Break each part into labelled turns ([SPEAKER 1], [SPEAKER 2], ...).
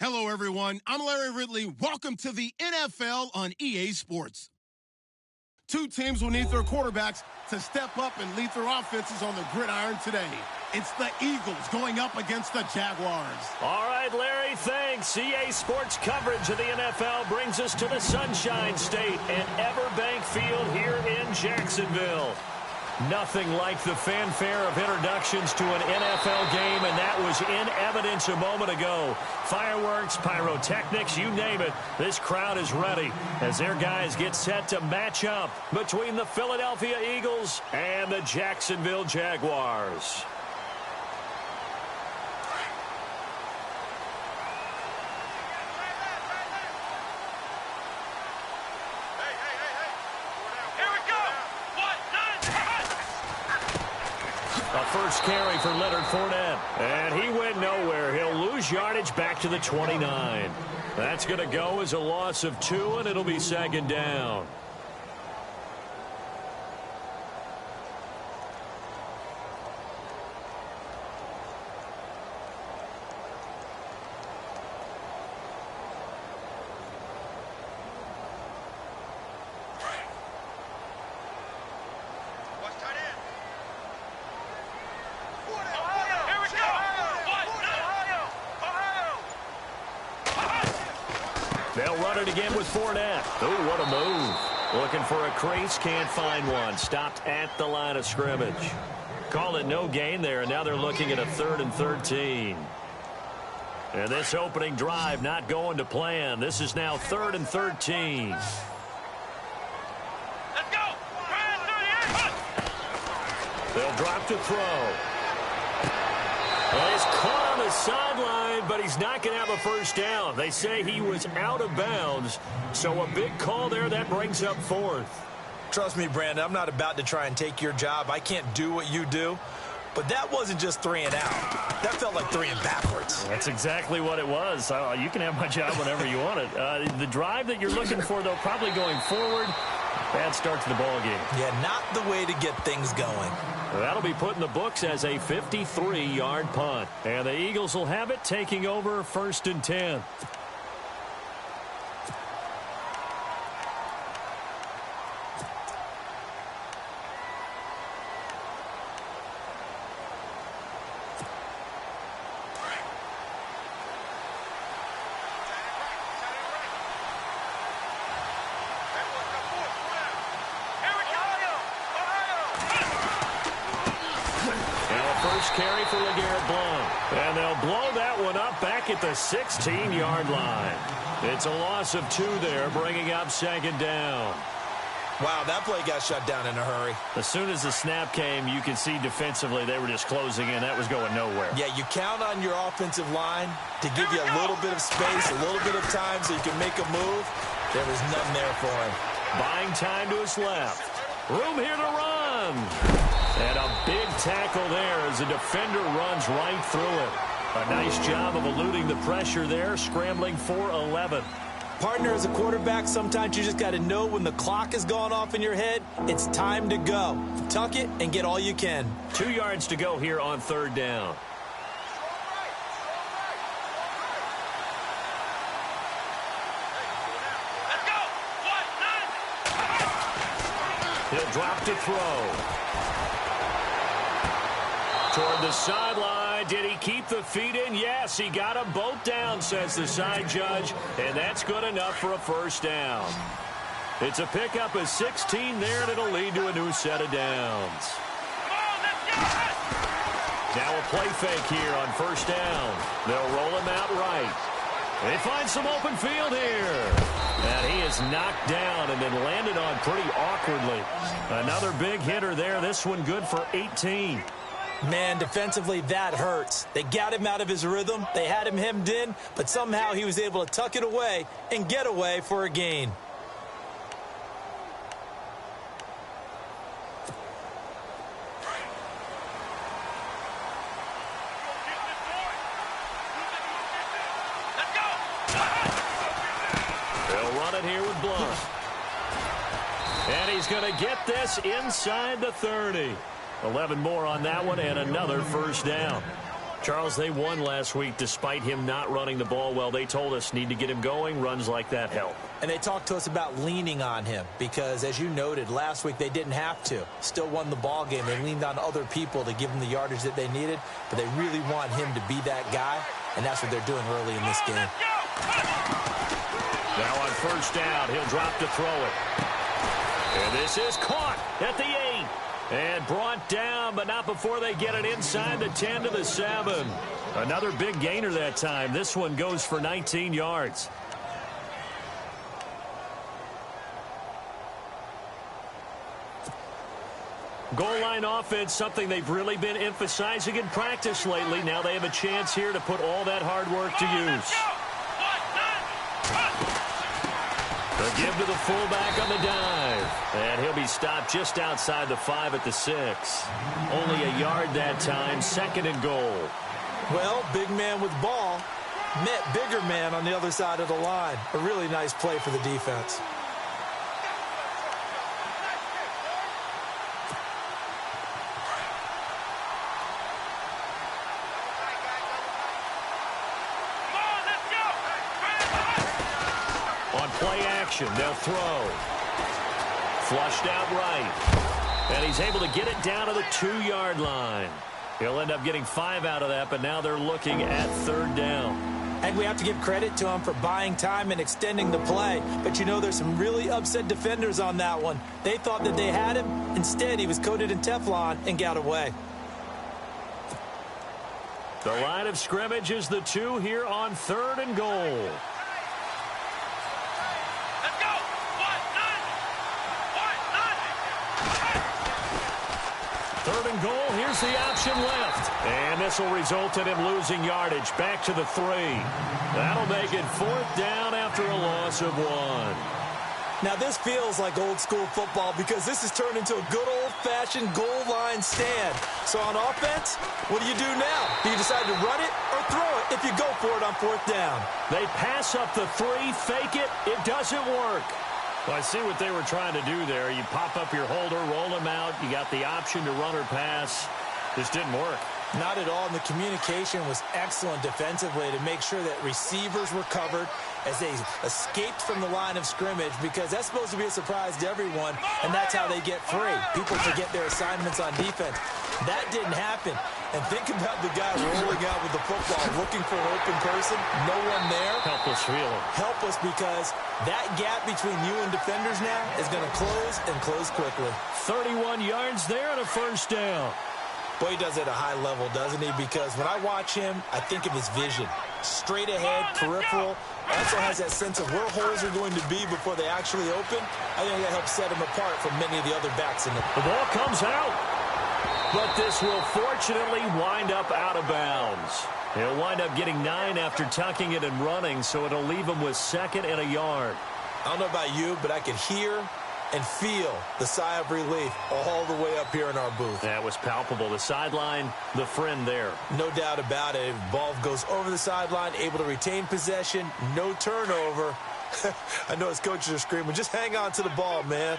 [SPEAKER 1] Hello, everyone. I'm Larry Ridley. Welcome to the NFL on EA Sports. Two teams will need their quarterbacks to step up and lead their offenses on the gridiron today. It's the Eagles going up against the Jaguars.
[SPEAKER 2] All right, Larry, thanks. EA Sports coverage of the NFL brings us to the Sunshine State and Everbank Field here in Jacksonville. Nothing like the fanfare of introductions to an NFL game, and that was in evidence a moment ago. Fireworks, pyrotechnics, you name it. This crowd is ready as their guys get set to match up between the Philadelphia Eagles and the Jacksonville Jaguars. First carry for Leonard Fournette. And he went nowhere. He'll lose yardage back to the 29. That's going to go as a loss of 2, and it'll be second down. They'll run it again with Fournette. Oh, what a move. Looking for a crease, can't find one. Stopped at the line of scrimmage. Called it no gain there, and now they're looking at a 3rd and 13. And this opening drive not going to plan. This is now 3rd and 13.
[SPEAKER 3] Let's go!
[SPEAKER 2] They'll drop to throw. Well, he's caught on the sideline, but he's not going to have a first down. They say he was out of bounds, so a big call there that brings up 4th.
[SPEAKER 4] Trust me, Brandon, I'm not about to try and take your job. I can't do what you do. But that wasn't just 3 and out. That felt like 3 and backwards.
[SPEAKER 2] That's exactly what it was. You can have my job whenever you want it. The drive that you're looking for, though, probably going forward. Bad start to the ball game.
[SPEAKER 4] Yeah, not the way to get things going.
[SPEAKER 2] That'll be put in the books as a 53-yard punt. And the Eagles will have it, taking over 1st and 10. Carry for LeGarrette Blount. And they'll blow that one up back at the 16-yard line. It's a loss of 2 there, bringing up 2nd down.
[SPEAKER 4] Wow, that play got shut down in a hurry.
[SPEAKER 2] As soon as the snap came, you could see defensively they were just closing in. That was going nowhere.
[SPEAKER 4] Yeah, you count on your offensive line to give you a little bit of space, a little bit of time so you can make a move. There was nothing there for him.
[SPEAKER 2] Buying time to his left. Room here to run. And a big tackle there as the defender runs right through it. A nice job of eluding the pressure there, scrambling for 11.
[SPEAKER 4] Partner, as a quarterback, sometimes you just got to know when the clock has gone off in your head, it's time to go. Tuck it and get all you can.
[SPEAKER 2] 2 yards to go here on 3rd down.
[SPEAKER 3] Let's go! 1, 9!
[SPEAKER 2] He'll drop to throw. Toward the sideline. Did he keep the feet in? Yes, he got them both down, says the side judge, and that's good enough for a 1st down. It's a pickup of 16 there, and it'll lead to a new set of downs. Now a play fake here on 1st down. They'll roll him out right. They find some open field here. And he is knocked down and then landed on pretty awkwardly. Another big hitter there. This one good for 18.
[SPEAKER 4] Man, defensively, that hurts. They got him out of his rhythm. They had him hemmed in, but somehow he was able to tuck it away and get away for a gain.
[SPEAKER 2] They'll run it here with Blount. And he's going to get this inside the 30. 11 more on that one and another 1st down. Charles, they won last week despite him not running the ball well. They told us need to get him going. Runs like that help.
[SPEAKER 4] And they talked to us about leaning on him because, as you noted, last week they didn't have to. Still won the ball game. They leaned on other people to give them the yardage that they needed, but they really want him to be that guy, and that's what they're doing early in this game.
[SPEAKER 2] Now on first down, he'll drop to throw it. And this is caught at the 8. And brought down, but not before they get it inside the 10 to the 7. Another big gainer that time. This one goes for 19 yards. Goal line offense, something they've really been emphasizing in practice lately. Now they have a chance here to put all that hard work to use. They'll give to the fullback on the dive. And he'll be stopped just outside the 5 at the 6. Only a yard that time, 2nd and goal.
[SPEAKER 4] Well, big man with ball met bigger man on the other side of the line. A really nice play for the defense.
[SPEAKER 2] Play action. They'll throw. Flushed out right. And he's able to get it down to the 2-yard line. He'll end up getting 5 out of that, but now they're looking at 3rd down.
[SPEAKER 4] And we have to give credit to him for buying time and extending the play. But you know, there's some really upset defenders on that one. They thought that they had him. Instead, he was coated in Teflon and got away.
[SPEAKER 2] The line of scrimmage is the 2 here on 3rd and goal. 3rd and goal. Here's the option left. And this will result in him losing yardage. Back to the 3. That'll make it 4th down after a loss of 1.
[SPEAKER 4] Now, this feels like old school football because this has turned into a good old-fashioned goal line stand. So on offense, what do you do now? Do you decide to run it or throw it if you go for it on 4th down?
[SPEAKER 2] They pass up the 3, fake it. It doesn't work. Well, I see what they were trying to do there. You pop up your holder, roll him out. You got the option to run or pass. This didn't work.
[SPEAKER 4] Not at all. And the communication was excellent defensively to make sure that receivers were covered as they escaped from the line of scrimmage, because that's supposed to be a surprise to everyone, and that's how they get free. People forget their assignments on defense. That didn't happen. And think about the guy rolling out with the football, looking for an open person, no one there.
[SPEAKER 2] Helpless feeling.
[SPEAKER 4] Helpless, because that gap between you and defenders now is going to close and close quickly.
[SPEAKER 2] 31 yards there and a 1st down.
[SPEAKER 4] Boy, he does it at a high level, doesn't he? Because when I watch him, I think of his vision. Straight ahead, peripheral. Also has that sense of where holes are going to be before they actually open. I think that helps set him apart from many of the other backs in the...
[SPEAKER 2] The ball comes out. But this will fortunately wind up out of bounds. He'll wind up getting 9 after tucking it and running, so it'll leave him with 2nd and a yard.
[SPEAKER 4] I don't know about you, but I could hear and feel the sigh of relief all the way up here in our booth.
[SPEAKER 2] That was palpable. The sideline, the friend there.
[SPEAKER 4] No doubt about it. Ball goes over the sideline, able to retain possession, no turnover. I know his coaches are screaming, just hang on to the ball, man.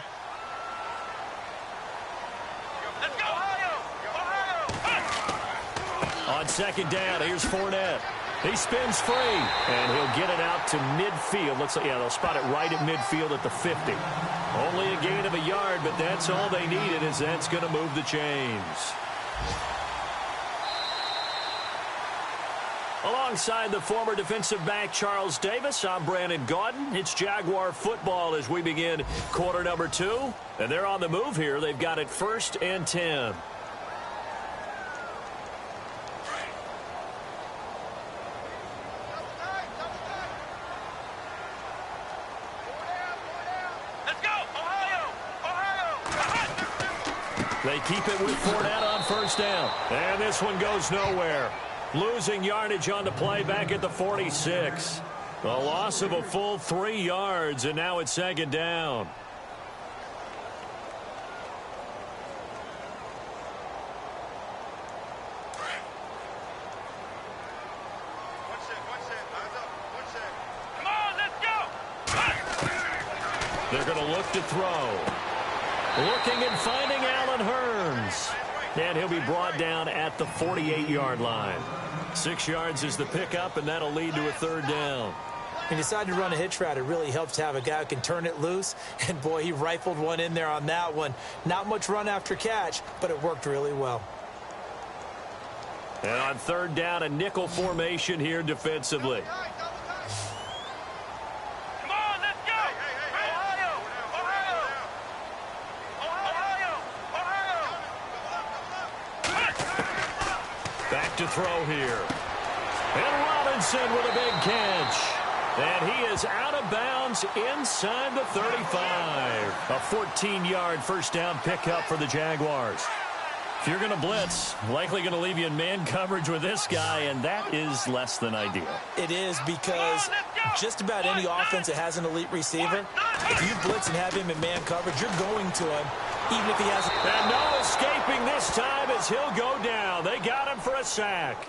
[SPEAKER 3] Let's go, Ohio!
[SPEAKER 2] On 2nd down, here's Fournette. He spins free, and he'll get it out to midfield. Looks like, yeah, they'll spot it right at midfield at the 50. Only a gain of a yard, but that's all they needed, as that's going to move the chains. Alongside the former defensive back Charles Davis, I'm Brandon Gaudin. It's Jaguar football as we begin quarter number 2. And they're on the move here. They've got it 1st and 10. They keep it with Fournette on 1st down. And this one goes nowhere. Losing yardage on the play back at the 46. A loss of a full 3 yards, and now it's 2nd down.
[SPEAKER 3] Come on, let's go!
[SPEAKER 2] They're going to look to throw. Looking and finding Allen Hurns. And he'll be brought down at the 48-yard line. 6 yards is the pickup, and that'll lead to a third down.
[SPEAKER 4] He decided to run a hitch route. It really helps to have a guy who can turn it loose. And, boy, he rifled one in there on that one. Not much run after catch, but it worked really well.
[SPEAKER 2] And on third down, a nickel formation here defensively.
[SPEAKER 3] Come on, let's go! Ohio!
[SPEAKER 2] Back to throw here. And Robinson with a big catch. And he is out of bounds inside the 35. A 14-yard first down pickup for the Jaguars. If you're going to blitz, likely going to leave you in man coverage with this guy, and that is less than ideal.
[SPEAKER 4] It is, because just about any offense that has an elite receiver, if you blitz and have him in man coverage, you're going to him, even if he has...
[SPEAKER 2] And no escaping this time as he'll go down. They got him for a sack.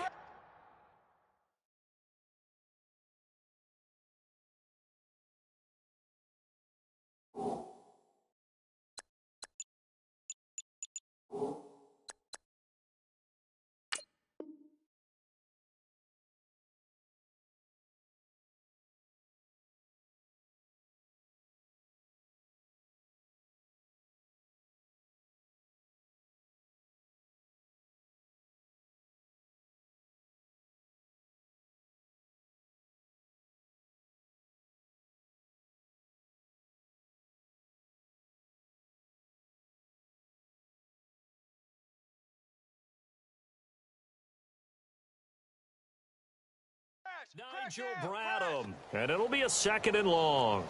[SPEAKER 2] Nigel Bradham, and it'll be a second and long.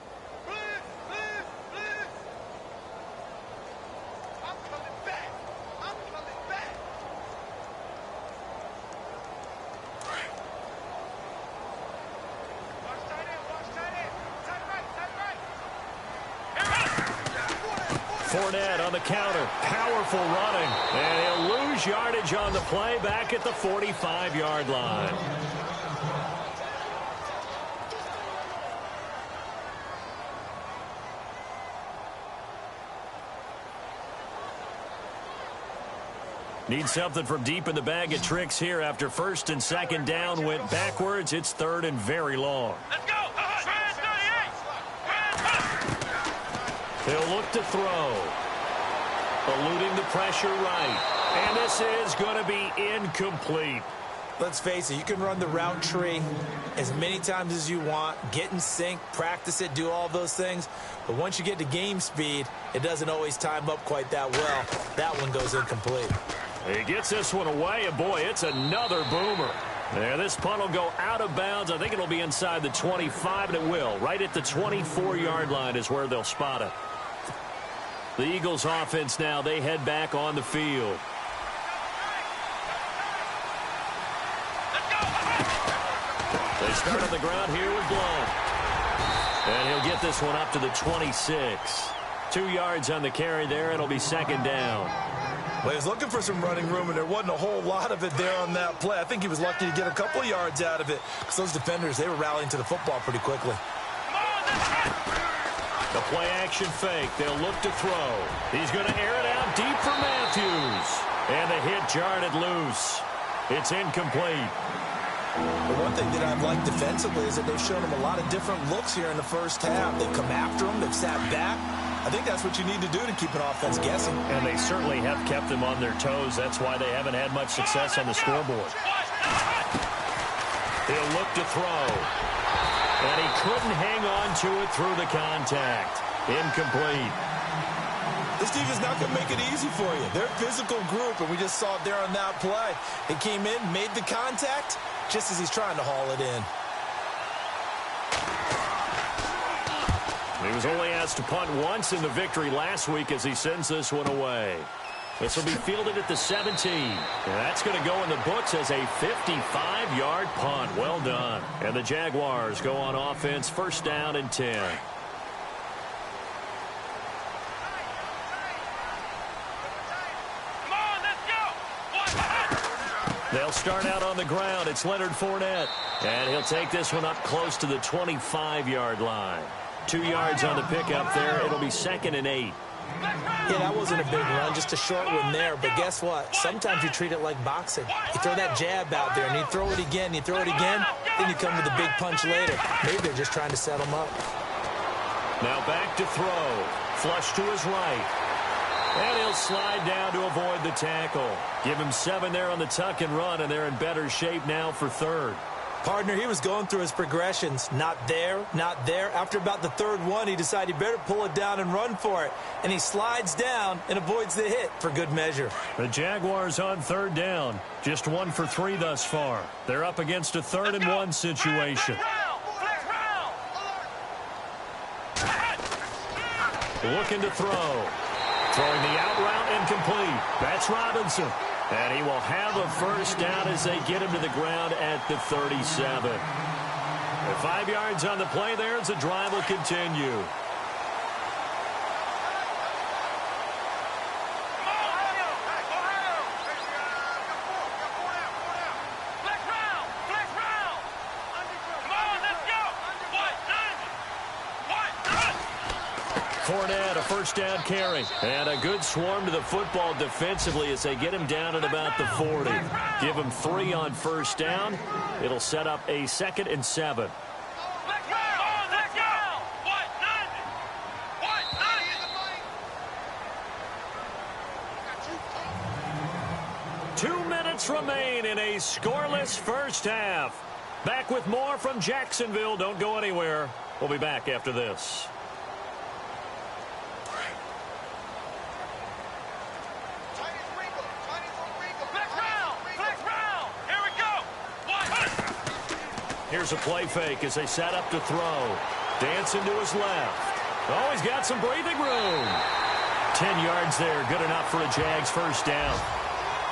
[SPEAKER 3] I'm coming back. Watch tight end. Tight right.
[SPEAKER 2] Fournette on the counter. Powerful running. And he'll lose yardage on the play back at the 45-yard line. Need something from deep in the bag of tricks here after first and second down went backwards. It's third and very long.
[SPEAKER 3] Let's go.
[SPEAKER 2] They'll look to throw. Eluding the pressure right. And this is going to be incomplete.
[SPEAKER 4] Let's face it, you can run the route tree as many times as you want, get in sync, practice it, do all those things. But once you get to game speed, it doesn't always time up quite that well. That one goes incomplete.
[SPEAKER 2] He gets this one away, and boy, it's another boomer. There, this punt will go out of bounds. I think it'll be inside the 25, and it will. Right at the 24-yard line is where they'll spot it. The Eagles offense now, they head back on the field. They start on the ground here with Blount. And he'll get this one up to the 26. 2 yards on the carry there. It'll be second down.
[SPEAKER 4] Well, he was looking for some running room, and there wasn't a whole lot of it there on that play. I think he was lucky to get a couple of yards out of it, because those defenders, they were rallying to the football pretty quickly.
[SPEAKER 2] The play action fake. They'll look to throw. He's going to air it out deep for Matthews. And the hit jarred it loose. It's incomplete.
[SPEAKER 4] The one thing that I've liked defensively is that they've shown him a lot of different looks here in the first half. They've come after him. They've sat back. I think that's what you need to do to keep an offense guessing.
[SPEAKER 2] And they certainly have kept them on their toes. That's why they haven't had much success on the scoreboard. He'll look to throw. And he couldn't hang on to it through the contact. Incomplete.
[SPEAKER 4] This team is not going to make it easy for you. They're a physical group, and we just saw it there on that play. It came in, made the contact, just as he's trying to haul it in.
[SPEAKER 2] He was only asked to punt once in the victory last week as he sends this one away. This will be fielded at the 17. And that's going to go in the books as a 55-yard punt. Well done. And the Jaguars go on offense, first down and 10.
[SPEAKER 3] Come on, let's go.
[SPEAKER 2] They'll start out on the ground. It's Leonard Fournette. And he'll take this one up close to the 25-yard line. 2 yards on the pickup there. It'll be second and 8.
[SPEAKER 4] Yeah, that wasn't a big run, just a short one there. But guess what? Sometimes you treat it like boxing. You throw that jab out there, and you throw it again, you throw it again, then you come to the big punch later. Maybe they're just trying to set him up.
[SPEAKER 2] Now back to throw. Flush to his right. And he'll slide down to avoid the tackle. Give him 7 there on the tuck and run, and they're in better shape now for third.
[SPEAKER 4] Partner, he was going through his progressions. Not there, not there. After about the third one, he decided he better pull it down and run for it. And he slides down and avoids the hit for good measure.
[SPEAKER 2] The Jaguars on third down. Just 1 for 3 thus far. They're up against a 3rd and 1 situation. Looking to throw. Throwing the out route incomplete. That's Robinson. And he will have a first down as they get him to the ground at the 37. And 5 yards on the play there as the drive will continue. Fournette, a first down carry. And a good swarm to the football defensively as they get him down at about the 40. Give him 3 on first down. It'll set up a 2nd and 7.
[SPEAKER 3] Let's go!
[SPEAKER 2] 2 minutes remain in a scoreless first half. Back with more from Jacksonville. Don't go anywhere. We'll be back after this. Here's a play fake as they set up to throw. Dancing to his left. Oh, he's got some breathing room. 10 yards there. Good enough for a Jags first down.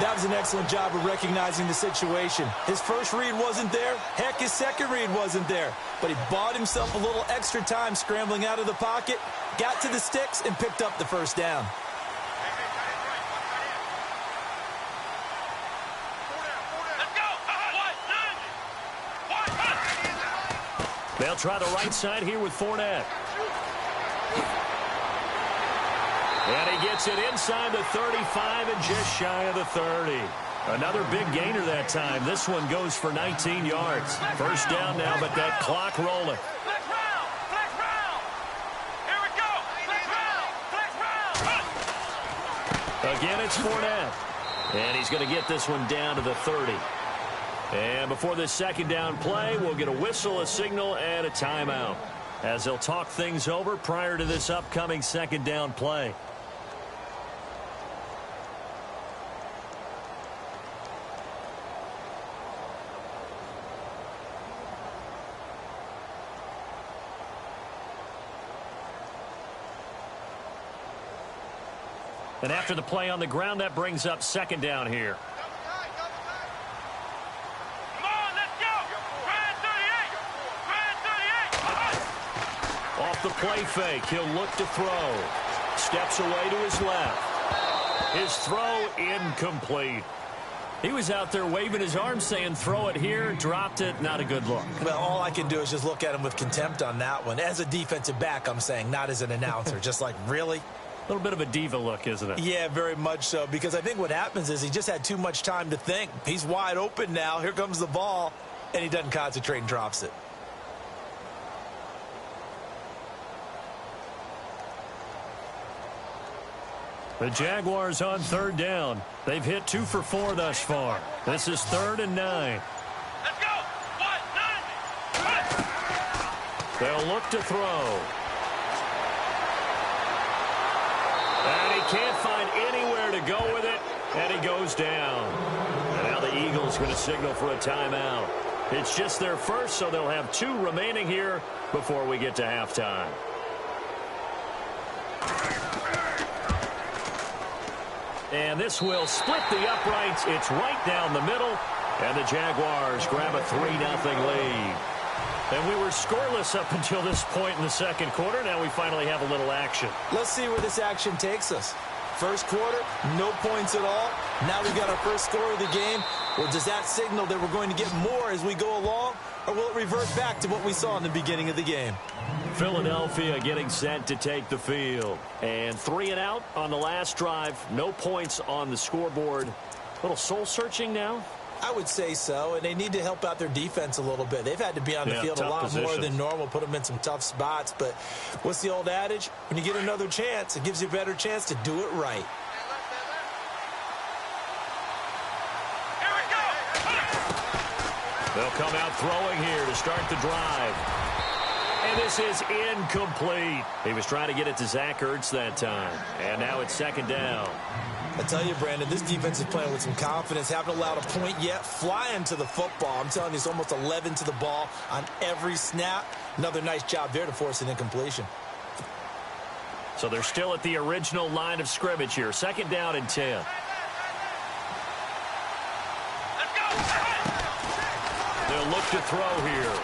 [SPEAKER 4] That was an excellent job of recognizing the situation. His first read wasn't there. Heck, his second read wasn't there. But he bought himself a little extra time scrambling out of the pocket, got to the sticks, and picked up the first down.
[SPEAKER 2] They'll try the right side here with Fournette. And he gets it inside the 35 and just shy of the 30. Another big gainer that time. This one goes for 19 yards. First down now, but that clock rolling. Again, it's Fournette. And he's going to get this one down to the 30. And before this second down play, we'll get a whistle, a signal, and a timeout as they'll talk things over prior to this upcoming second down play. And after the play on the ground, that brings up second down here. Off the play fake, he'll look to throw. Steps away to his left. His throw incomplete. He was out there waving his arms saying throw it here, dropped it, not a good look.
[SPEAKER 4] Well, all I can do is just look at him with contempt on that one. As a defensive back, I'm saying, not as an announcer. Just like, really?
[SPEAKER 2] A little bit of a diva look, isn't it?
[SPEAKER 4] Yeah, very much so, because I think what happens is he just had too much time to think. He's wide open now. Here comes the ball, and he doesn't concentrate and drops it.
[SPEAKER 2] The Jaguars on third down. They've hit 2 for 4 thus far. This is 3rd and 9.
[SPEAKER 3] Let's go! 1, 9.
[SPEAKER 2] They'll look to throw. And he can't find anywhere to go with it, and he goes down. And now the Eagles going to signal for a timeout. It's just their first, so they'll have 2 remaining here before we get to halftime. And this will split the uprights. It's right down the middle. And the Jaguars grab a 3-0 lead. And we were scoreless up until this point in the second quarter. Now we finally have a little action.
[SPEAKER 4] Let's see where this action takes us. First quarter, no points at all. Now we got our first score of the game. Well, does that signal that we're going to get more as we go along? Or will it revert back to what we saw in the beginning of the game?
[SPEAKER 2] Philadelphia getting set to take the field. And 3 and out on the last drive. No points on the scoreboard. A little soul-searching now?
[SPEAKER 4] I would say so, and they need to help out their defense a little bit. They've had to be on the field a lot more than normal, put them in some tough spots. But what's the old adage? When you get another chance, it gives you a better chance to do it right.
[SPEAKER 3] Here we go.
[SPEAKER 2] They'll come out throwing here to start the drive. And this is incomplete. He was trying to get it to Zach Ertz that time. And now it's second down.
[SPEAKER 4] I tell you, Brandon, this defense is playing with some confidence. Haven't allowed a point yet. Flying to the football. I'm telling you, it's almost 11 to the ball on every snap. Another nice job there to force an incompletion.
[SPEAKER 2] So they're still at the original line of scrimmage here. Second down and 10.
[SPEAKER 3] Let's go.
[SPEAKER 2] They'll look to throw here.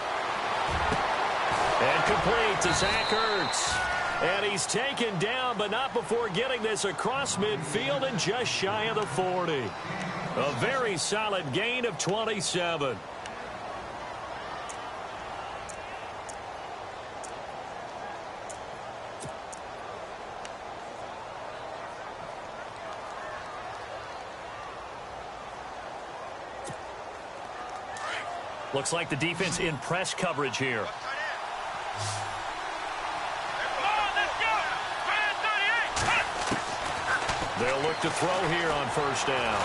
[SPEAKER 2] And complete to Zach Ertz. And he's taken down, but not before getting this across midfield and just shy of the 40. A very solid gain of 27. Looks like the defense in press coverage here. They'll look to throw here on first down.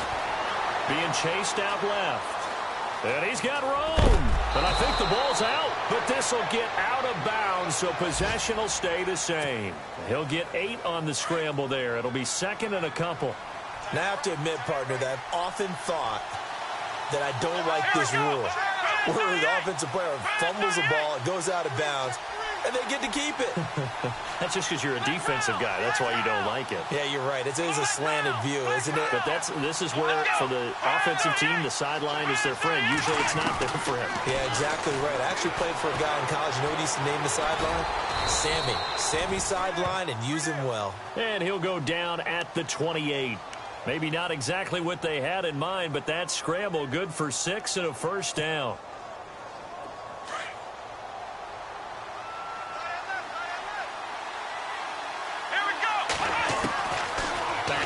[SPEAKER 2] Being chased out left. And he's got room. But I think the ball's out. But this will get out of bounds, so possession will stay the same. He'll get 8 on the scramble there. It'll be second and a couple.
[SPEAKER 4] Now I have to admit, partner, that I've often thought that I don't like this rule. Where the offensive player fumbles the ball, it goes out of bounds, and they get to keep it.
[SPEAKER 2] That's just because you're a defensive guy. That's why you don't like it.
[SPEAKER 4] Yeah, you're right. It is a slanted view, isn't it?
[SPEAKER 2] But this is where, for the offensive team, the sideline is their friend. Usually it's not there for him.
[SPEAKER 4] Yeah, exactly right. I actually played for a guy in college. You know what he used to name the sideline? Sammy. Sammy sideline, and use him well.
[SPEAKER 2] And he'll go down at the 28. Maybe not exactly what they had in mind, but that scramble good for 6 and a first down.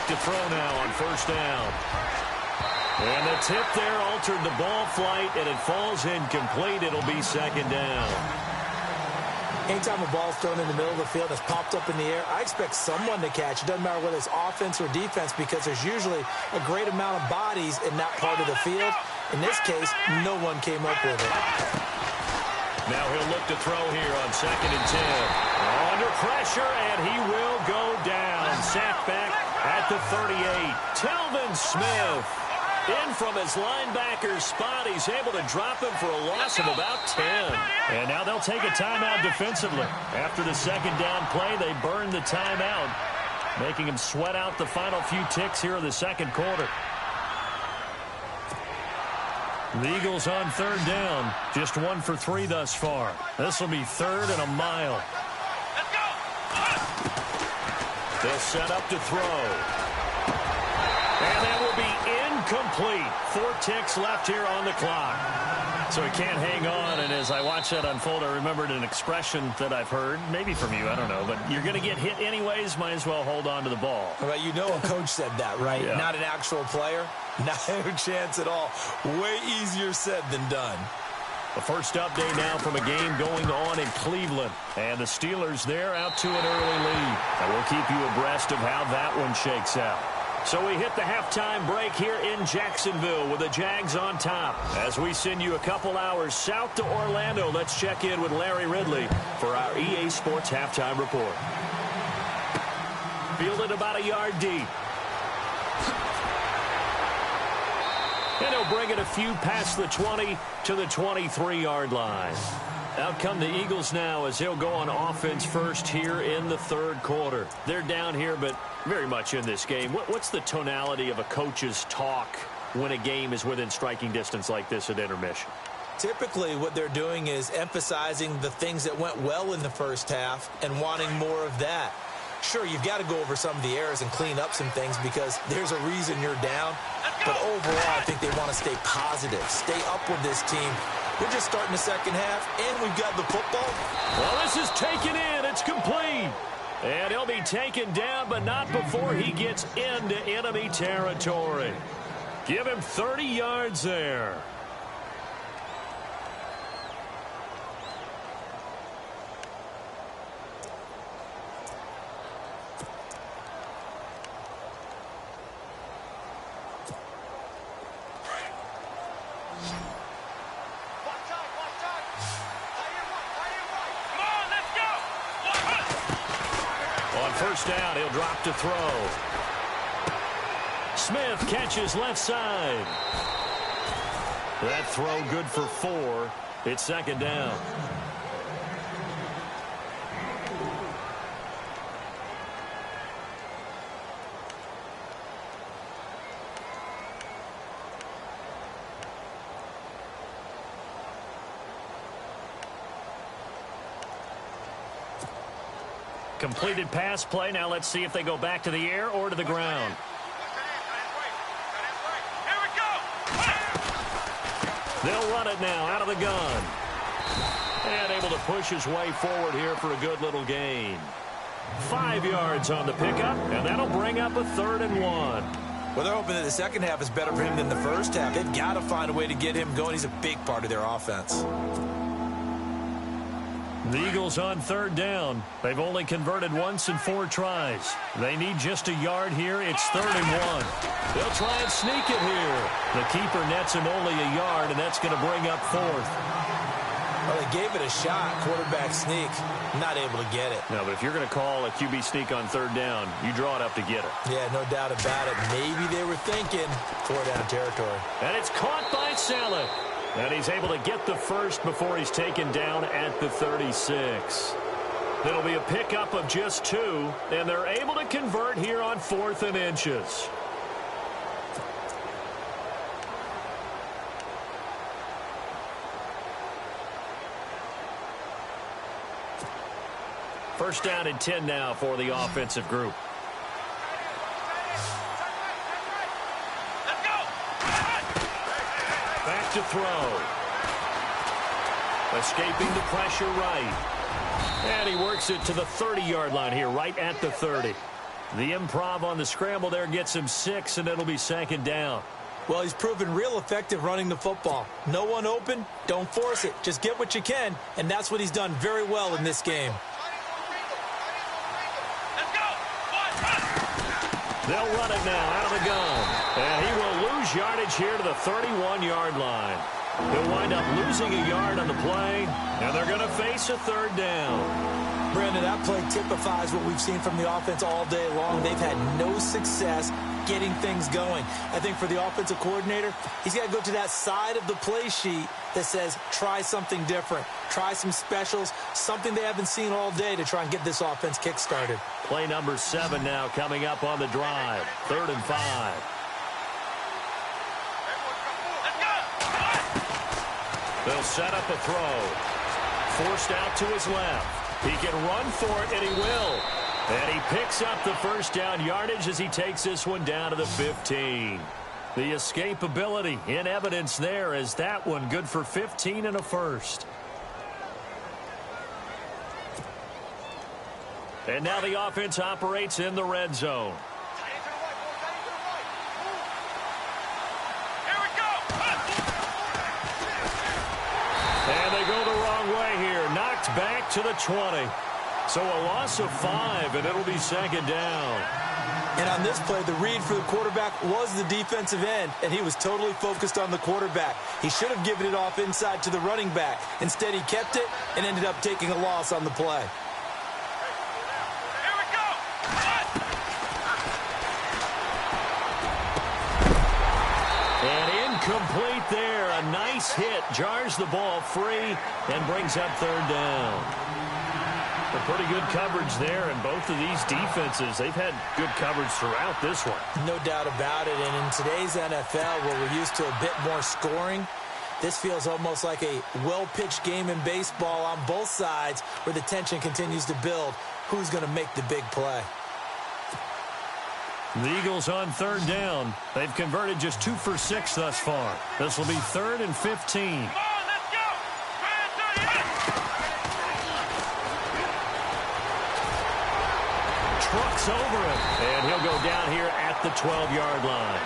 [SPEAKER 2] To throw now on first down. And the tip there altered the ball flight, and it falls incomplete. It'll be second down.
[SPEAKER 4] Anytime a ball's thrown in the middle of the field that's popped up in the air, I expect someone to catch. It doesn't matter whether it's offense or defense, because there's usually a great amount of bodies in that part of the field. In this case, no one came up with it.
[SPEAKER 2] Now he'll look to throw here on second and 10. Under pressure, and he will go down. Sacked back at the 38. Telvin Smith in from his linebacker spot. He's able to drop him for a loss of about 10. And now they'll take a timeout defensively. After the second down play, they burn the timeout, making him sweat out the final few ticks here in the second quarter. The Eagles on third down. Just 1 for 3 thus far. This will be third and a mile.
[SPEAKER 3] Let's go.
[SPEAKER 2] They'll set up to throw. And that will be incomplete. 4 ticks left here on the clock. So he can't hang on, and as I watch that unfold, I remembered an expression that I've heard, maybe from you, I don't know, but you're going to get hit anyways, might as well hold on to the ball.
[SPEAKER 4] Well, you know a coach said that, right?
[SPEAKER 2] Yeah.
[SPEAKER 4] Not an actual player. Not a chance at all. Way easier said than done.
[SPEAKER 2] The first update now from a game going on in Cleveland. And the Steelers there out to an early lead. And we'll keep you abreast of how that one shakes out. So we hit the halftime break here in Jacksonville with the Jags on top. As we send you a couple hours south to Orlando, let's check in with Larry Ridley for our EA Sports Halftime Report. Fielded about a yard deep. And he'll bring it a few past the 20 to the 23-yard line. Out come the Eagles now as they'll go on offense first here in the third quarter. They're down here, but very much in this game. What's the tonality of a coach's talk when a game is within striking distance like this at intermission?
[SPEAKER 4] Typically, what they're doing is emphasizing the things that went well in the first half and wanting more of that. Sure, you've got to go over some of the errors and clean up some things because there's a reason you're down. But overall, I think they want to stay positive, stay up with this team. We're just starting the second half, and we've got the football.
[SPEAKER 2] Well, this is taken in. It's complete. And he'll be taken down, but not before he gets into enemy territory. Give him 30 yards there. First down, he'll drop to throw. Smith catches left side. That throw good for 4. It's second down. Completed pass play. Now let's see if they go back to the air or to the ground.
[SPEAKER 3] Here we go.
[SPEAKER 2] They'll run it now out of the gun. And able to push his way forward here for a good little gain. 5 yards on the pickup, and that'll bring up a 3rd and 1.
[SPEAKER 4] Well, they're hoping that the second half is better for him than the first half. They've got to find a way to get him going. He's a big part of their offense.
[SPEAKER 2] The Eagles on 3rd down. They've only converted once in 4 tries. They need just a yard here. It's 3rd and 1. They'll try and sneak it here. The keeper nets him only a yard, and that's going to bring up 4th.
[SPEAKER 4] Well, they gave it a shot. Quarterback sneak. Not able to get it.
[SPEAKER 2] No, but if you're going to call a QB sneak on 3rd down, you draw it up to get it.
[SPEAKER 4] Yeah, no doubt about it. Maybe they were thinking 4-down territory.
[SPEAKER 2] And it's caught by Salek. And he's able to get the first before he's taken down at the 36. It'll be a pickup of just 2, and they're able to convert here on 4th and inches. First down and 10 now for the offensive group. Back to throw. Escaping the pressure right. And he works it to the 30-yard line here, right at the 30. The improv on the scramble there gets him 6, and it'll be 2nd down.
[SPEAKER 4] Well, he's proven real effective running the football. No one open, don't force it. Just get what you can, and that's what he's done very well in this game.
[SPEAKER 2] They'll run it now out of the gun. And he will lose yardage here to the 31-yard line. He'll wind up losing a yard on the play, and they're going to face a 3rd down.
[SPEAKER 4] Brandon, that play typifies what we've seen from the offense all day long. They've had no success getting things going. I think for the offensive coordinator, he's got to go to that side of the play sheet that says try something different. Try some specials, something they haven't seen all day to try and get this offense kick-started.
[SPEAKER 2] Play number 7 now coming up on the drive. 3rd and 5. They'll set up a throw. Forced out to his left. He can run for it, and he will. And he picks up the first down yardage as he takes this one down to the 15. The escapability in evidence there as that one good for 15 and a first. And now the offense operates in the red zone. And they go the wrong way here. Knocked back to the 20. So a loss of 5, and it'll be 2nd down.
[SPEAKER 4] And on this play, the read for the quarterback was the defensive end, and he was totally focused on the quarterback. He should have given it off inside to the running back. Instead, he kept it and ended up taking a loss on the play.
[SPEAKER 3] Here we go.
[SPEAKER 2] And incomplete there. A nice hit. Jars the ball free and brings up 3rd down. A pretty good coverage there, and both of these defenses, they've had good coverage throughout this one.
[SPEAKER 4] No doubt about it, and in today's NFL, where we're used to a bit more scoring, This feels almost like a well-pitched game in baseball on both sides where the tension continues to build. Who's going to make the big play?
[SPEAKER 2] The Eagles on third down. They've converted just 2 for 6 thus far. This will be 3rd and 15. Trucks over him, and he'll go down here at the 12-yard line.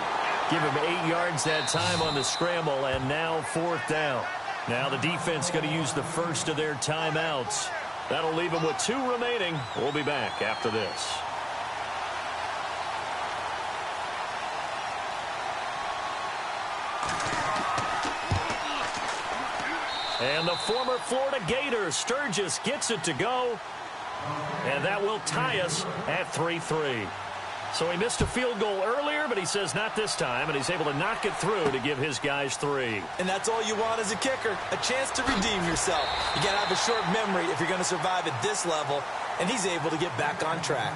[SPEAKER 2] Give him 8 yards that time on the scramble, and now 4th down. Now the defense going to use the first of their timeouts. That'll leave them with 2 remaining. We'll be back after this. And the former Florida Gator, Sturgis, gets it to go. And that will tie us at 3-3. So he missed a field goal earlier, but he says not this time, and he's able to knock it through to give his guys 3.
[SPEAKER 4] And that's all you want as a kicker, a chance to redeem yourself. You got to have a short memory if you're going to survive at this level, and he's able to get back on track.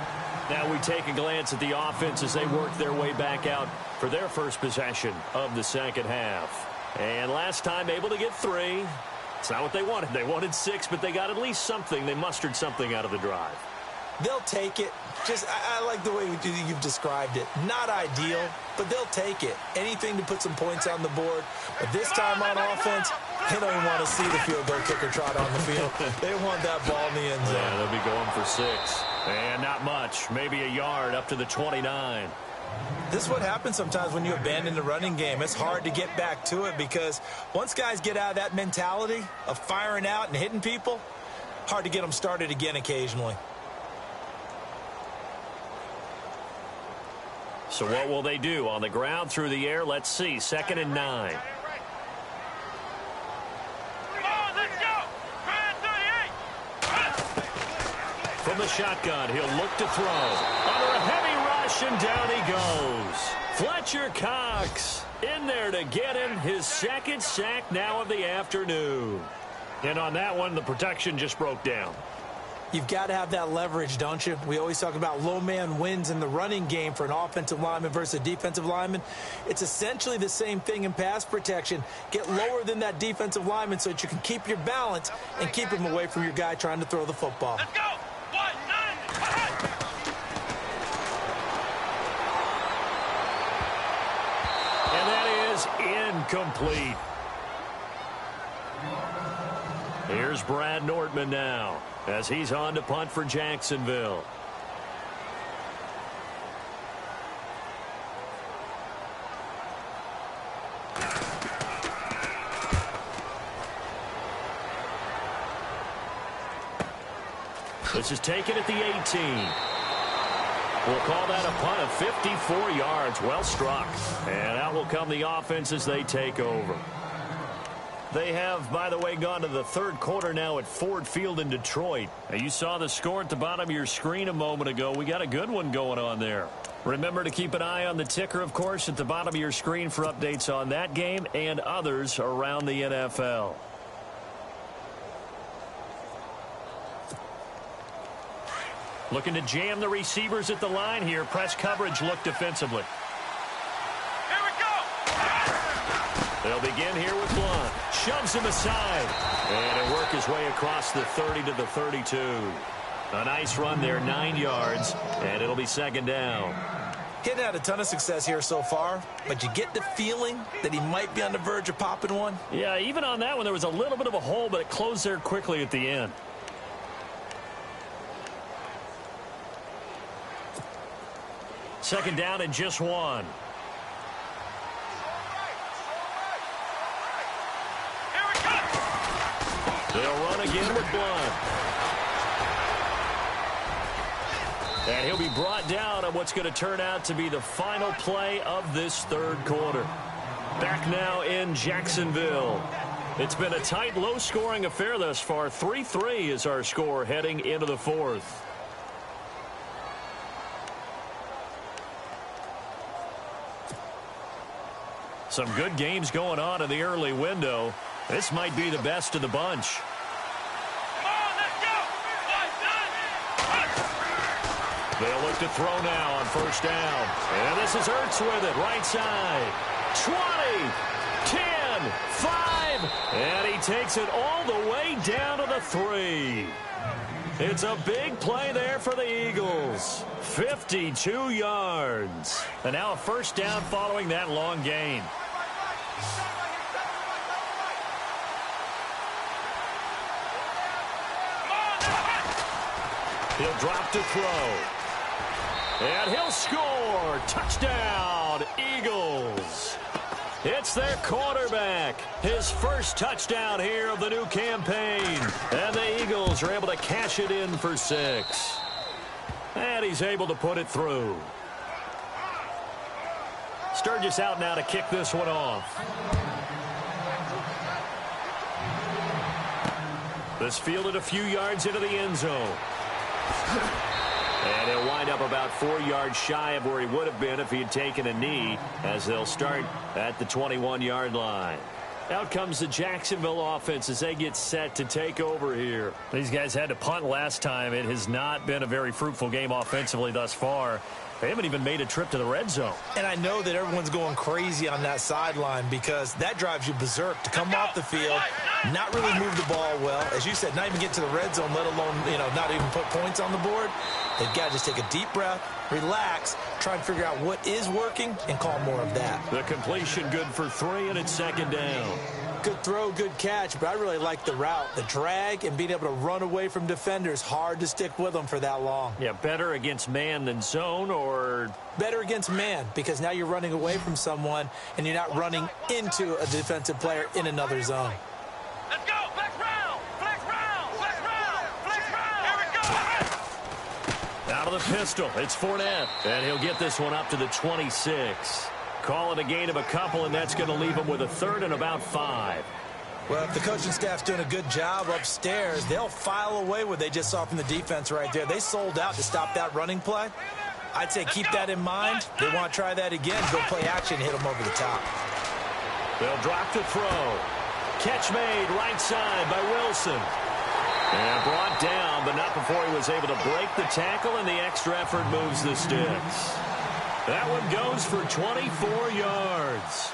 [SPEAKER 2] Now we take a glance at the offense as they work their way back out for their first possession of the second half. And last time able to get 3. It's not what they wanted. They wanted 6, but they got at least something. They mustered something out of the drive.
[SPEAKER 4] They'll take it. I like the way you've described it. Not ideal, but they'll take it. Anything to put some points on the board. But this time on offense, they don't even want to see the field goal kicker trot on the field. They want that ball in the end zone.
[SPEAKER 2] Yeah, they'll be going for 6. And not much. Maybe a yard up to the 29.
[SPEAKER 4] This is what happens sometimes when you abandon the running game. It's hard to get back to it because once guys get out of that mentality of firing out and hitting people, hard to get them started again occasionally.
[SPEAKER 2] So what will they do? On the ground, through the air, let's see. 2nd and 9. From the shotgun, he'll look to throw. Under a heavy rush, and down he goes. Fletcher Cox in there to get him his 2nd sack now of the afternoon. And on that one, the protection just broke down.
[SPEAKER 4] You've got to have that leverage, don't you? We always talk about low man wins in the running game for an offensive lineman versus a defensive lineman. It's essentially the same thing in pass protection. Get lower than that defensive lineman so that you can keep your balance and keep him away from your guy trying to throw the football.
[SPEAKER 3] Let's go! 1-9!
[SPEAKER 2] And that is incomplete. Here's Brad Nortman now as he's on to punt for Jacksonville. This is taken at the 18. We'll call that a punt of 54 yards. Well struck. And out will come the offense as they take over. They have, by the way, gone to the 3rd quarter now at Ford Field in Detroit. Now, you saw the score at the bottom of your screen a moment ago. We got a good one going on there. Remember to keep an eye on the ticker, of course, at the bottom of your screen for updates on that game and others around the NFL. Looking to jam the receivers at the line here. Press coverage look defensively.
[SPEAKER 3] Here we go!
[SPEAKER 2] They'll begin here with Blunt. Shoves him aside. And it'll work his way across the 30 to the 32. A nice run there, 9 yards. And it'll be 2nd down.
[SPEAKER 4] He hadn't had a ton of success here so far, but you get the feeling that he might be on the verge of popping one.
[SPEAKER 2] Yeah, even on that one, there was a little bit of a hole, but it closed there quickly at the end. Second down and just 1. They'll run again with Blunt. And he'll be brought down on what's going to turn out to be the final play of this 3rd quarter. Back now in Jacksonville. It's been a tight, low-scoring affair thus far. 3-3 is our score heading into the 4th. Some good games going on in the early window. This might be the best of the bunch.
[SPEAKER 3] Come on, let's go!
[SPEAKER 2] They'll look to throw now on 1st down. And this is Ertz with it, right side. 20, 10, 5, And he takes it all the way down to the 3. It's a big play there for the Eagles. 52 yards. And now a first down following that long gain. He'll drop to throw. And he'll score. Touchdown, Eagles. It's their quarterback. His first touchdown here of the new campaign. And the Eagles are able to cash it in for 6. And he's able to put it through. Sturgis out now to kick this one off. This fielded a few yards into the end zone. And he'll wind up about 4 yards shy of where he would have been if he had taken a knee, as they'll start at the 21-yard line. Out comes the Jacksonville offense as they get set to take over here.
[SPEAKER 5] These guys had to punt last time. It has not been a very fruitful game offensively thus far. They haven't even made a trip to the red zone.
[SPEAKER 4] And I know that everyone's going crazy on that sideline because that drives you berserk to come off the field, not really move the ball well. As you said, not even get to the red zone, let alone, not even put points on the board. They've got to just take a deep breath, relax, try and figure out what is working, and call more of that.
[SPEAKER 2] The completion good for 3, and it's second down.
[SPEAKER 4] Good throw, good catch, but I really like the route. The drag and being able to run away from defenders, hard to stick with them for that long.
[SPEAKER 2] Yeah, better against man than zone, or?
[SPEAKER 4] Better against man, because now you're running away from someone, and you're not running into a defensive player in another zone.
[SPEAKER 3] Let's go. Flex round. Flex round. Flex round. Flex round. Here we go.
[SPEAKER 2] Out of the pistol, it's Fournette, and he'll get this one up to the 26. Call it a gain of a couple, and that's going to leave him with a 3rd and about 5.
[SPEAKER 4] Well, if the coaching staff's doing a good job upstairs, they'll file away what they just saw from the defense right there. They sold out to stop that running play. I'd say keep that in mind. They want to try that again, go play action, hit them over the top.
[SPEAKER 2] They'll drop to throw. Catch made right side by Wilson. And brought down, but not before he was able to break the tackle, and the extra effort moves the sticks. That one goes for 24 yards.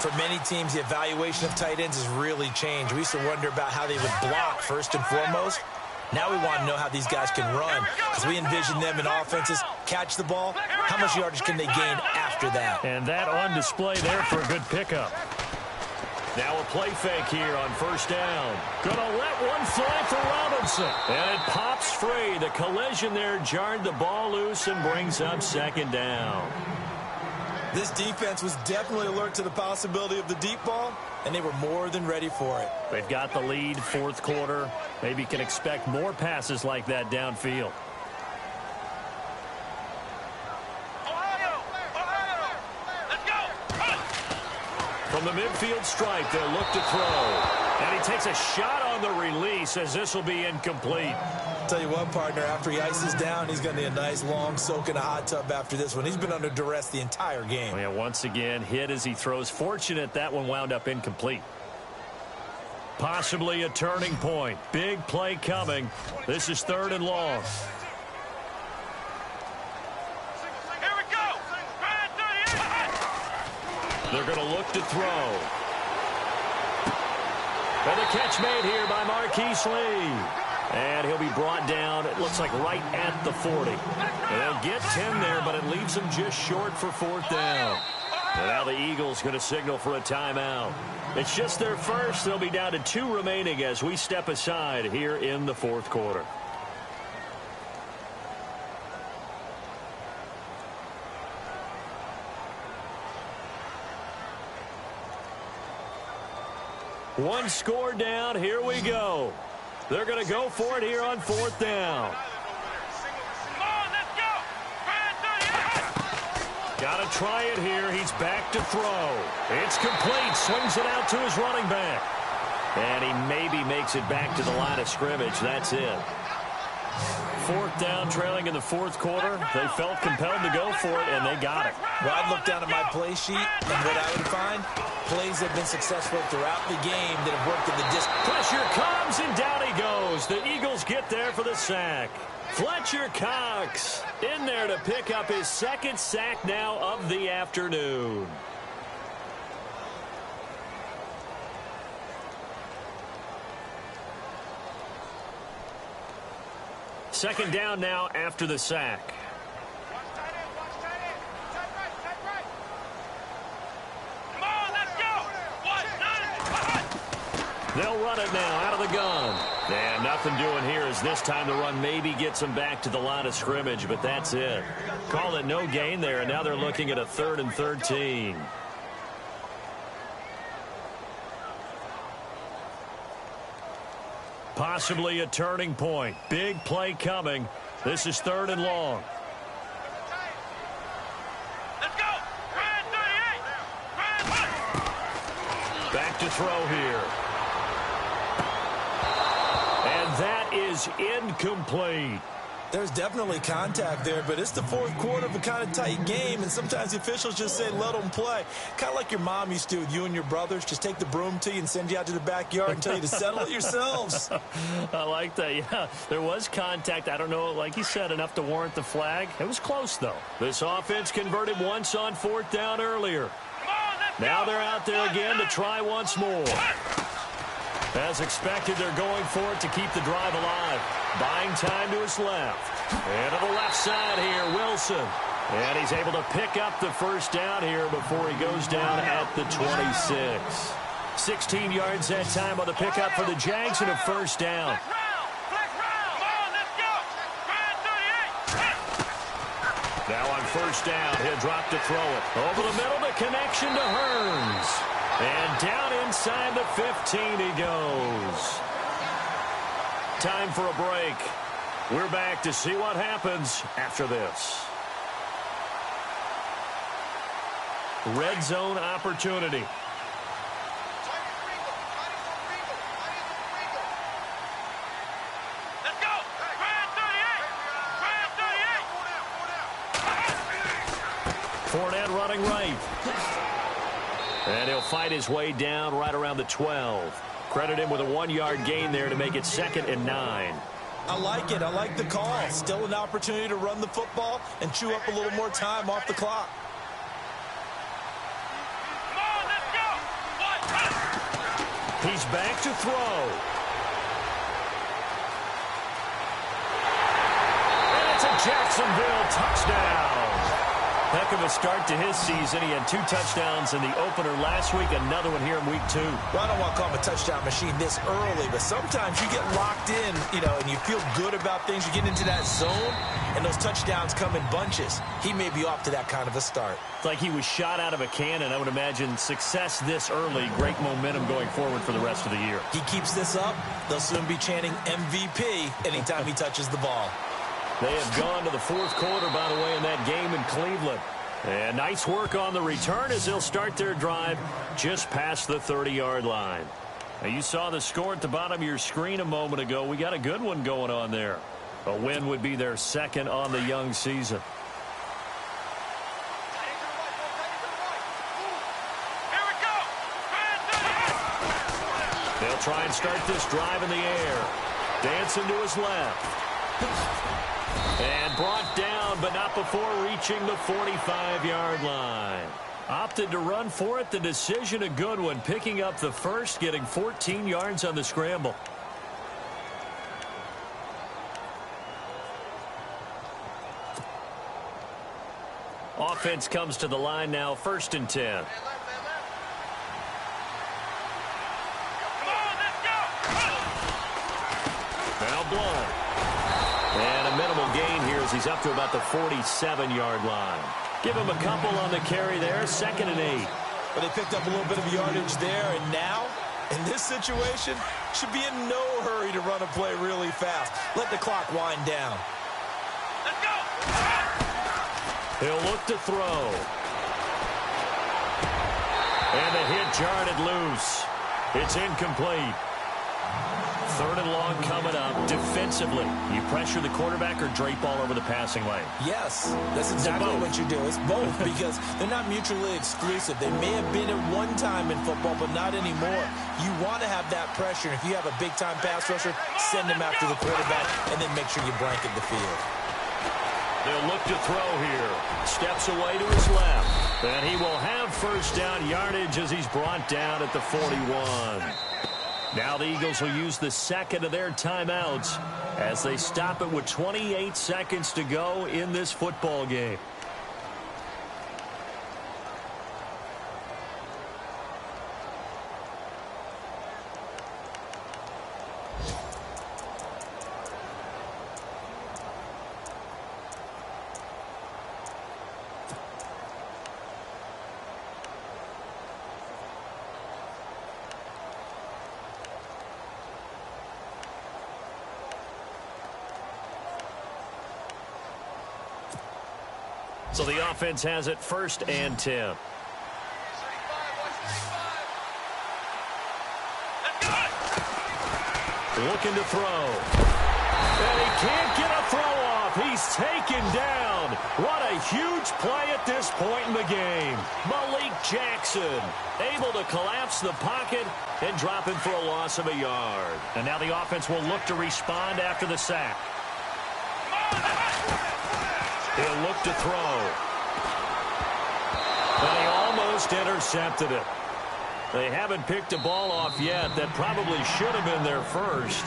[SPEAKER 4] For many teams, the evaluation of tight ends has really changed. We used to wonder about how they would block first and foremost. Now we want to know how these guys can run, because we envision them in offenses catch the ball. How much yardage can they gain after that?
[SPEAKER 5] And that on display there for a good pickup.
[SPEAKER 2] Now a play fake here on first down. Gonna let one fly for Robinson. And it pops free. The collision there jarred the ball loose and brings up second down.
[SPEAKER 4] This defense was definitely alert to the possibility of the deep ball, and they were more than ready for it.
[SPEAKER 5] They've got the lead, fourth quarter. Maybe can expect more passes like that downfield.
[SPEAKER 2] From the midfield stripe, they'll look to throw. And he takes a shot on the release as this will be incomplete.
[SPEAKER 4] Tell you what, partner, after he ices down, he's going to need a nice long soak in a hot tub after this one. He's been under duress the entire game.
[SPEAKER 5] Well, yeah, once again, hit as he throws. Fortunate that one wound up incomplete.
[SPEAKER 2] Possibly a turning point. Big play coming. This is 3rd and long.
[SPEAKER 3] Here we go.
[SPEAKER 2] They're going to look to throw. And the catch made here by Marquise Lee. And he'll be brought down, it looks like right at the 40. And they'll get 10 there, but it leaves them just short for 4th down. And now the Eagles going to signal for a timeout. It's just their first. They'll be down to 2 remaining as we step aside here in the 4th quarter. One score down. Here we go. They're going to go for it here on 4th down.
[SPEAKER 3] Come on, let's go.
[SPEAKER 2] Got to try it here. He's back to throw. It's complete. Swings it out to his running back. And he maybe makes it back to the line of scrimmage. That's it. 4th down, trailing in the 4th quarter. They felt compelled to go for it, and they got it.
[SPEAKER 4] Well, I'd look down at my play sheet, and what I would find, plays have been successful throughout the game that have worked in the distance.
[SPEAKER 2] Pressure comes, and down he goes. The Eagles get there for the sack. Fletcher Cox in there to pick up his 2nd sack now of the afternoon. Second down now after the sack. They'll run it now out of the gun. And nothing doing here as this time the run maybe gets them back to the line of scrimmage, but that's it. Call it no gain there, and now they're looking at a 3rd and 13. Possibly a turning point. Big play coming. This is 3rd and long.
[SPEAKER 3] Let's go. Ryan 38. Ryan.
[SPEAKER 2] Back to throw here. And that is incomplete.
[SPEAKER 4] There's definitely contact there, but it's the fourth quarter of a kind of tight game, and sometimes the officials just say, let them play. Kind of like your mom used to with you and your brothers. Just take the broom to you and send you out to the backyard and tell you to settle it yourselves.
[SPEAKER 2] I like that, yeah. There was contact. I don't know, like you said, enough to warrant the flag. It was close, though. This offense converted once on 4th down earlier. Now they're out there again to try once more. As expected, they're going for it to keep the drive alive. Buying time to his left. And to the left side here, Wilson. And he's able to pick up the first down here before he goes down at the 26. 16 yards that time on the pickup for the Jags and a first down. Now on first down, he'll drop to throw it. Over the middle, the connection to Hearns. And down inside the 15 he goes. Time for a break. We're back to see what happens after this. Red zone opportunity.
[SPEAKER 3] Let's go. Ryan 38. Ryan 38.
[SPEAKER 2] Fournette running right. And he'll fight his way down right around the 12. Credit him with a 1-yard gain there to make it 2nd and 9.
[SPEAKER 4] I like it. I like the call. Still an opportunity to run the football and chew up a little more time off the clock.
[SPEAKER 3] Come on, let's go.
[SPEAKER 2] He's back to throw. And it's a Jacksonville touchdown. Heck of a start to his season. He had 2 touchdowns in the opener last week, another one here in week 2.
[SPEAKER 4] Well, I don't want to call him a touchdown machine this early, but sometimes you get locked in, and you feel good about things. You get into that zone, and those touchdowns come in bunches. He may be off to that kind of a start.
[SPEAKER 2] It's like he was shot out of a cannon. I would imagine success this early, great momentum going forward for the rest of the year.
[SPEAKER 4] He keeps this up, they'll soon be chanting MVP anytime he touches the ball.
[SPEAKER 2] They have gone to the 4th quarter, by the way, in that game in Cleveland. And nice work on the return as they'll start their drive just past the 30-yard line. Now, you saw the score at the bottom of your screen a moment ago. We got a good one going on there. A win would be their 2nd on the young season.
[SPEAKER 3] Here we go.
[SPEAKER 2] They'll try and start this drive in the air. Dancing to his left. And brought down, but not before reaching the 45-yard line. Opted to run for it. The decision a good one. Picking up the first, getting 14 yards on the scramble. Offense comes to the line now, 1st and 10.
[SPEAKER 3] Come on, let's go.
[SPEAKER 2] Now Blount. And a minimal gain here as he's up to about the 47-yard line. Give him a couple on the carry there, 2nd and 8.
[SPEAKER 4] But they picked up a little bit of yardage there, and now, in this situation, should be in no hurry to run a play really fast. Let the clock wind down.
[SPEAKER 3] Let's go.
[SPEAKER 2] He'll look to throw. And the hit jarred it loose. It's incomplete. 3rd and long coming up. Defensively, you pressure the quarterback or drape all over the passing lane?
[SPEAKER 4] Yes, that's exactly what you do. It's both because they're not mutually exclusive. They may have been at one time in football, but not anymore. You want to have that pressure. If you have a big-time pass rusher, send him after the quarterback, and then make sure you blanket the field.
[SPEAKER 2] They'll look to throw here. Steps away to his left. And he will have first down yardage as he's brought down at the 41.
[SPEAKER 5] Now the Eagles will use the second of their timeouts as they stop it with 28 seconds to go in this football game. So the offense has it 1st and 10. Looking to throw. And he can't get a throw off. He's taken down. What a huge play at this point in the game. Malik Jackson able to collapse the pocket and drop him for a loss of a yard. And now the offense will look to respond after the sack. He'll look to throw. And he almost intercepted it. They haven't picked a ball off yet. That probably should have been their first.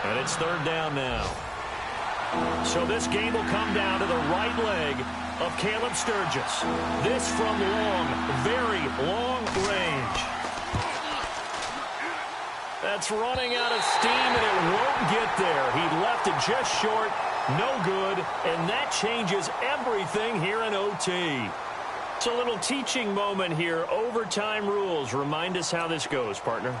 [SPEAKER 5] And it's 3rd down now. So this game will come down to the right leg of Caleb Sturgis. This from long, very long range. That's running out of steam, and it won't get there. He left it just short. No good, and that changes everything here in OT. It's a little teaching moment here. Overtime rules. Remind us how this goes, partner.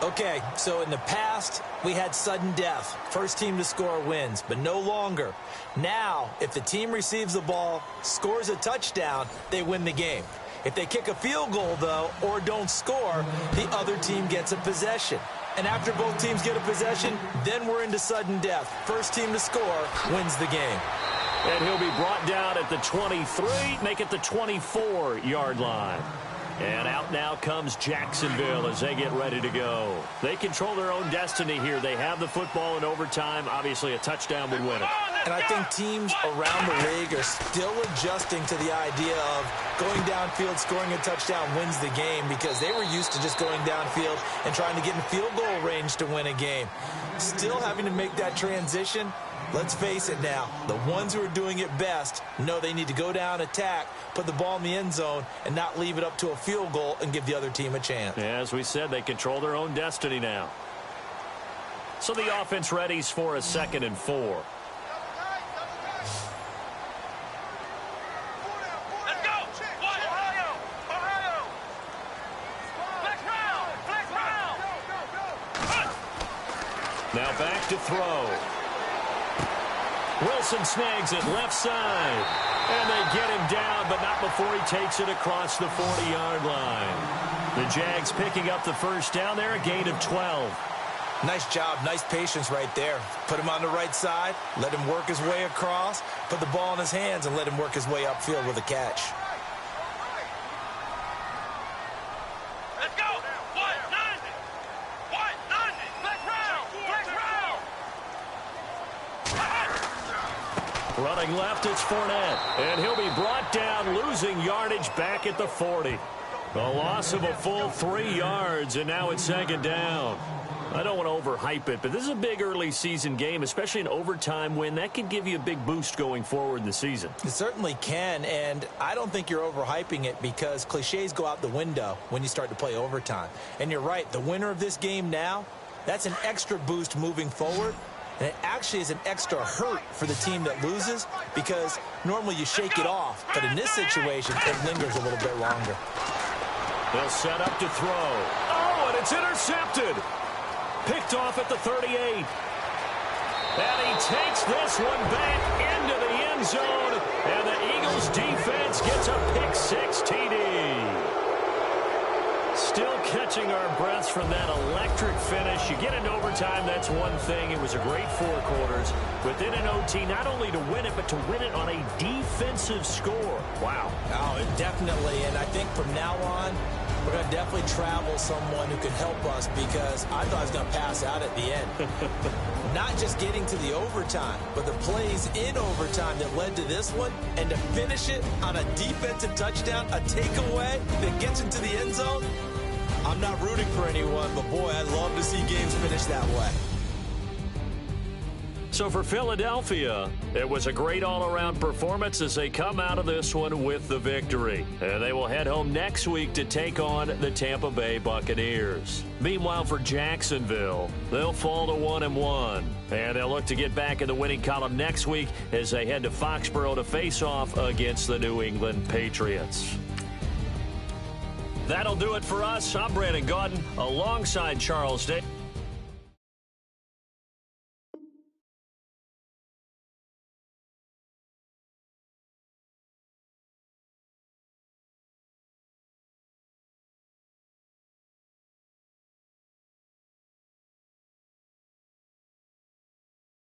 [SPEAKER 4] Okay, so in the past, we had sudden death. First team to score wins, but no longer. Now, if the team receives the ball, scores a touchdown, they win the game. If they kick a field goal, though, or don't score, the other team gets a possession. And after both teams get a possession, then we're into sudden death. First team to score wins the game.
[SPEAKER 5] And he'll be brought down at the 23, make it the 24-yard line. And out now comes Jacksonville as they get ready to go. They control their own destiny here. They have the football in overtime. Obviously, a touchdown would win it.
[SPEAKER 4] And I think teams around the league are still adjusting to the idea of going downfield, scoring a touchdown wins the game, because they were used to just going downfield and trying to get in field goal range to win a game. Still having to make that transition. Let's face it now, the ones who are doing it best know they need to go down, attack, put the ball in the end zone, and not leave it up to a field goal and give the other team a chance.
[SPEAKER 5] Yeah, as we said, they control their own destiny now. So the offense readies for a 2nd and 4.
[SPEAKER 3] Let's go! Ohio! Ohio! Flex round!
[SPEAKER 5] Now back to throw. Wilson snags it left side. And they get him down, but not before he takes it across the 40-yard line. The Jags picking up the first down there, a gain of 12.
[SPEAKER 4] Nice job, nice patience right there. Put him on the right side, let him work his way across, put the ball in his hands, and let him work his way upfield with a catch.
[SPEAKER 3] Let's go! 190! 190! Flex round! Flex round!
[SPEAKER 5] Running left, it's Fournette. And he'll be brought down, losing yardage back at the 40. A loss of a full 3 yards, and now it's 2nd down. I don't want to overhype it, but this is a big early season game, especially an overtime win. That could give you a big boost going forward in the season.
[SPEAKER 4] It certainly can, and I don't think you're overhyping it, because cliches go out the window when you start to play overtime. And you're right, the winner of this game now, that's an extra boost moving forward. And it actually is an extra hurt for the team that loses, because normally you shake it off. But in this situation, it lingers a little bit longer.
[SPEAKER 5] They'll set up to throw. Oh, and it's intercepted. Picked off at the 38. And he takes this one back into the end zone. And the Eagles defense gets a pick-6 TD. Still catching our breaths from that electric finish. You get into overtime, that's one thing. It was a great 4 quarters. Within an OT, not only to win it, but to win it on a defensive score. Wow.
[SPEAKER 4] Oh, definitely. And I think from now on, we're going to definitely travel someone who can help us, because I thought I was going to pass out at the end. Not just getting to the overtime, but the plays in overtime that led to this one, and to finish it on a defensive touchdown, a takeaway that gets into the end zone. I'm not rooting for anyone, but boy, I'd love to see games finish that way.
[SPEAKER 2] So for Philadelphia, it was a great all-around performance as they come out of this one with the victory. And they will head home next week to take on the Tampa Bay Buccaneers. Meanwhile, for Jacksonville, they'll fall to 1-1. And they'll look to get back in the winning column next week as they head to Foxborough to face off against the New England Patriots. That'll do it for us. I'm Brandon Gaudin alongside Charles Day.